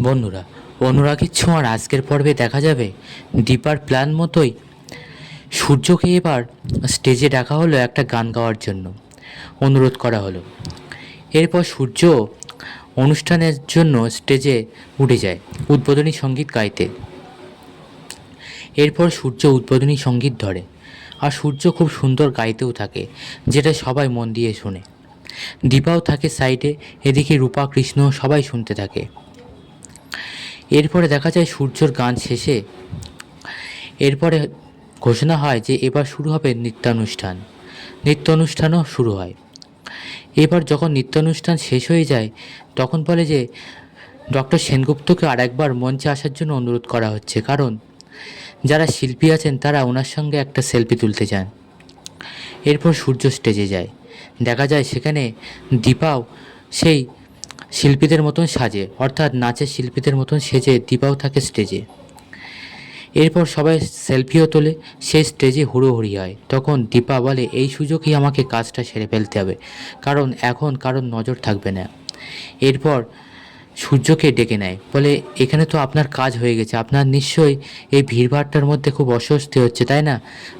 বন্ধুরা, অনুরাগের ছোঁয়ার আজকের পর্বে দেখা যাবে দীপার প্ল্যান মতোই সূর্যকে এবার স্টেজে ডাকা হলো একটা গান গাওয়ার জন্য। অনুরোধ করা হলো। এরপর সূর্য অনুষ্ঠানের জন্য স্টেজে উঠে যায় উদ্বোধনী সঙ্গীত গাইতে। এরপর সূর্য উদ্বোধনী সঙ্গীত ধরে, আর সূর্য খুব সুন্দর গাইতেও থাকে, যেটা সবাই মন দিয়ে শোনে। দীপাও থাকে সাইডে, এদিকে রূপা কৃষ্ণ সবাই শুনতে থাকে। এরপরে দেখা যায় সূর্যর গান শেষে এরপরে ঘোষণা হয় যে এবার শুরু হবে নৃত্যানুষ্ঠান। নৃত্যানুষ্ঠানও শুরু হয়। এবার যখন নৃত্যানুষ্ঠান শেষ হয়ে যায় তখন বলে যে ডক্টর সেনগুপ্তকে আরেকবার মঞ্চে আসার জন্য অনুরোধ করা হচ্ছে, কারণ যারা শিল্পী আছেন তারা ওনার সঙ্গে একটা সেলফি তুলতে চান। এরপর সূর্য স্টেজে যায়। দেখা যায় সেখানে দীপাও সেই শিল্পীদের মতন সাজে, অর্থাৎ নাচের শিল্পীদের মতন সেজে দীপাও থাকে স্টেজে। এরপর সবাই সেলফিও তোলে, সেই স্টেজে হুড়োহুড়ি হয়। তখন দীপা বলে এই সুযোগেই আমাকে কাজটা সেরে ফেলতে হবে, কারণ এখন কারোর নজর থাকবে না। এরপর সূর্যকে ডেকে নেয়, বলে এখানে তো আপনার কাজ হয়ে গেছে, আপনার নিশ্চয়ই এই ভিড়ভাড়টার মধ্যে খুব অস্বস্তি হচ্ছে, তাই না?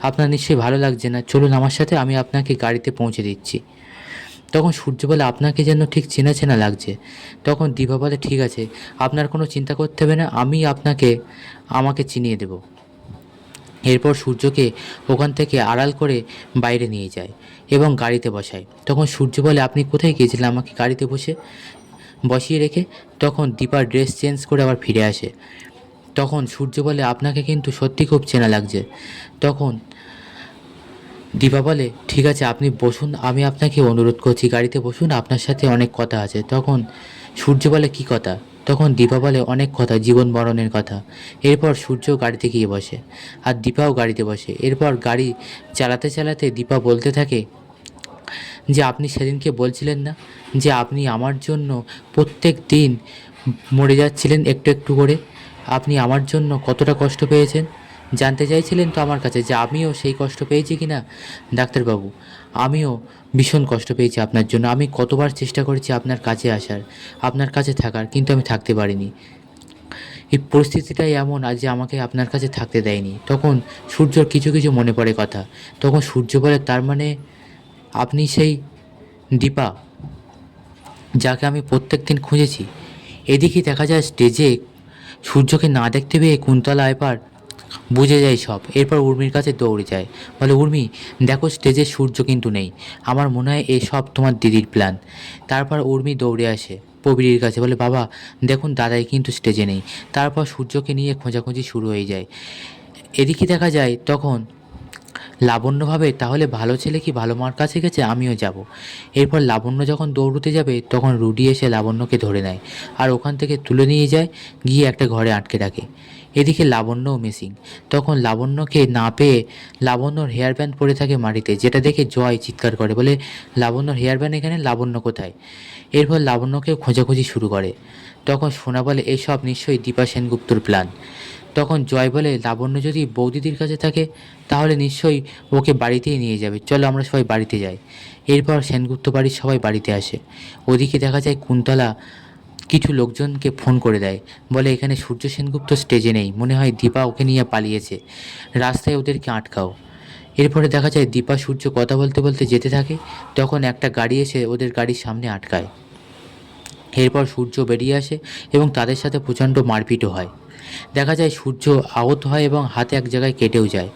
আপনার নিশ্চয়ই ভালো লাগছে না, চলুন আমার সাথে, আমি আপনাকে গাড়িতে পৌঁছে দিচ্ছি। তখন সূর্য বলে আপনাকে যেন ঠিক চেনা চেনা লাগছে। তখন দিবা বলে ঠিক আছে, আপনার কোনো চিন্তা করতে হবে না, আমি আমাকে চিনিয়ে দেব। এরপর সূর্যকে ওখান থেকে আড়াল করে বাইরে নিয়ে যায় এবং গাড়িতে বসায়। তখন সূর্য বলে আপনি কোথায় গিয়েছিলেন আমাকে গাড়িতে বসিয়ে রেখে? তখন দীপার ড্রেস চেঞ্জ করে আবার ফিরে আসে। তখন সূর্য বলে আপনাকে কিন্তু সত্যি খুব চেনা লাগছে। তখন দীপা বলে ঠিক আছে আপনি বসুন, আমি আপনাকে অনুরোধ করছি গাড়িতে বসুন, আপনার সাথে অনেক কথা আছে। তখন সূর্য বলে কী কথা? তখন দীপা বলে অনেক কথা, জীবন মরণের কথা। এরপর সূর্য গাড়িতে গিয়ে বসে আর দীপাও গাড়িতে বসে। এরপর গাড়ি চালাতে চালাতে দীপা বলতে থাকে যে আপনি সেদিনকে বলছিলেন না যে আপনি আমার জন্য প্রত্যেক দিন মরে যাচ্ছিলেন একটু একটু করে, আপনি আমার জন্য কতটা কষ্ট পেয়েছেন জানতে চাইছিলেন তো আমার কাছে, যে আমিও সেই কষ্ট পেয়েছি কি না? ডাক্তারবাবু, আমিও ভীষণ কষ্ট পেয়েছি আপনার জন্য। আমি কতবার চেষ্টা করেছি আপনার কাছে আসার, আপনার কাছে থাকার, কিন্তু আমি থাকতে পারিনি। এই পরিস্থিতিটাই এমন আজ যে আমাকে আপনার কাছে থাকতে দেয়নি। তখন সূর্যর কিছু কিছু মনে পড়ে কথা। তখন সূর্য বলে তার মানে আপনি সেই দীপা যাকে আমি প্রত্যেক দিন খুঁজেছি। এদিকে দেখা যায় স্টেজে সূর্যকে না দেখতে পেয়ে কুন্তলা এবার বুঝে যায় সব। এরপর উর্মির কাছে দৌড়ে যায়, বলে উর্মি দেখো স্টেজে সূর্য কিন্তু নেই, আমার মনে হয় এই সব তোমার দিদির প্ল্যান। তারপর উর্মি দৌড়ে আসে প্রবীরের কাছে, বলে বাবা দেখুন দাদাই কিন্তু স্টেজে নেই। তারপর সূর্যকে নিয়ে খোঁজাখুঁজি শুরু হয়ে যায়। এদিকে দেখা যায় তখন লাবণ্য ভাবে তাহলে ভালো ছেলে কি ভালো মার কাছে গেছে, আমিও যাব। এরপর লাবণ্য যখন দৌড়তে যাবে তখন রুডি এসে লাবণ্যকে ধরে নেয় আর ওখান থেকে তুলে নিয়ে যায়, গিয়ে একটা ঘরে আটকে রাখে। এদিকে লাবণ্যও মিসিং। তখন লাবণ্যকে না পেয়ে লাবণ্যর হেয়ার ব্যান্ড পড়ে থাকে মাটিতে, যেটা দেখে জয় চিৎকার করে, বলে লাবণ্যর হেয়ার ব্যান্ড এখানে, লাবণ্য কোথায়? এরপর লাবণ্যকেও খোঁজাখুঁজি শুরু করে। তখন সোনা বলে এসব নিশ্চয়ই দীপা সেনগুপ্তর প্ল্যান। তখন জয় বলে লাবণ্য যদি বৌদিদির কাছে থাকে তাহলে নিশ্চয়ই ওকে বাড়িতেই নিয়ে যাবে, চলো আমরা সবাই বাড়িতে যাই। এরপর সেনগুপ্ত বাড়ির সবাই বাড়িতে আসে। ওদিকে দেখা যায় কুন্তলা কিছু লোকজনকে ফোন করে দেয়, বলে এখানে সূর্য সেনগুপ্ত স্টেজে নেই, মনে হয় দীপা ওকে নিয়ে পালিয়েছে, রাস্তায় ওদেরকে আটকাও। এরপরে দেখা যায় দীপা সূর্য কথা বলতে বলতে যেতে থাকে, তখন একটা গাড়ি এসে ওদের গাড়ির সামনে আটকায়। এরপর সূর্য বেরিয়ে আসে এবং তাদের সাথে প্রচণ্ড মারপিটও হয়। দেখা যায় সূর্য আহত হয় এবং হাতে এক জায়গায় কেটেও যায়।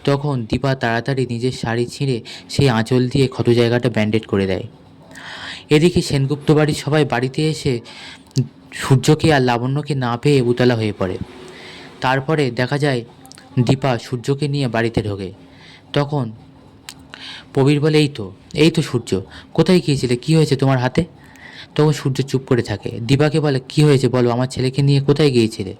তখন দীপা তাড়াতাড়ি নিজের শাড়ি ছিঁড়ে সেই আঁচল দিয়ে ক্ষত জায়গাটা ব্যান্ডেড করে দেয়। এদিকে সেনগুপ্ত বাড়ির সবাই বাড়িতে এসে সূর্যকে আর লাবণ্যকে না পেয়ে উতলা হয়ে পড়ে। তারপরে দেখা যায় দীপা সূর্যকে নিয়ে বাড়িতে ঢোকে। তখন প্রবীর বলে এই তো সূর্য, কোথায় গিয়েছিলে, কী হয়েছে তোমার হাতে? তখন সূর্য চুপ করে থাকে। দীপাকে বলে কী হয়েছে বলো, আমার ছেলেকে নিয়ে কোথায় গিয়েছিলে?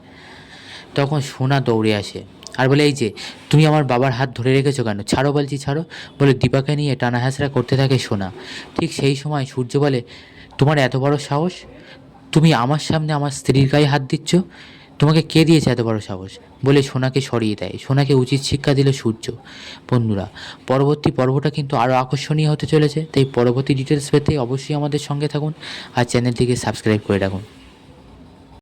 তখন সোনা দৌড়ে আসে আর বলে এই যে তুমি আমার বাবার হাত ধরে রেখেছো কেন, ছাড়ো বলছি ছাড়ো। বলে দীপাকে নিয়ে টানা হেঁচড়া করতে থাকে সোনা। ঠিক সেই সময় সূর্য বলে তোমার এত বড় সাহস, তুমি আমার সামনে আমার স্ত্রীর গায়ে হাত দিচ্ছ, তোমাকে কে দিয়েছে এত বড় সাহস? বলে সোনাকে সরিয়ে দেয়। সোনাকে উচিত শিক্ষা দিল সূর্য। বন্ধুরা, পরবর্তী পর্বটা কিন্তু আরও আকর্ষণীয় হতে চলেছে, তাই পরবর্তী ডিটেলস পেতে অবশ্যই আমাদের সঙ্গে থাকুন আর চ্যানেলটিকে সাবস্ক্রাইব করে রাখুন।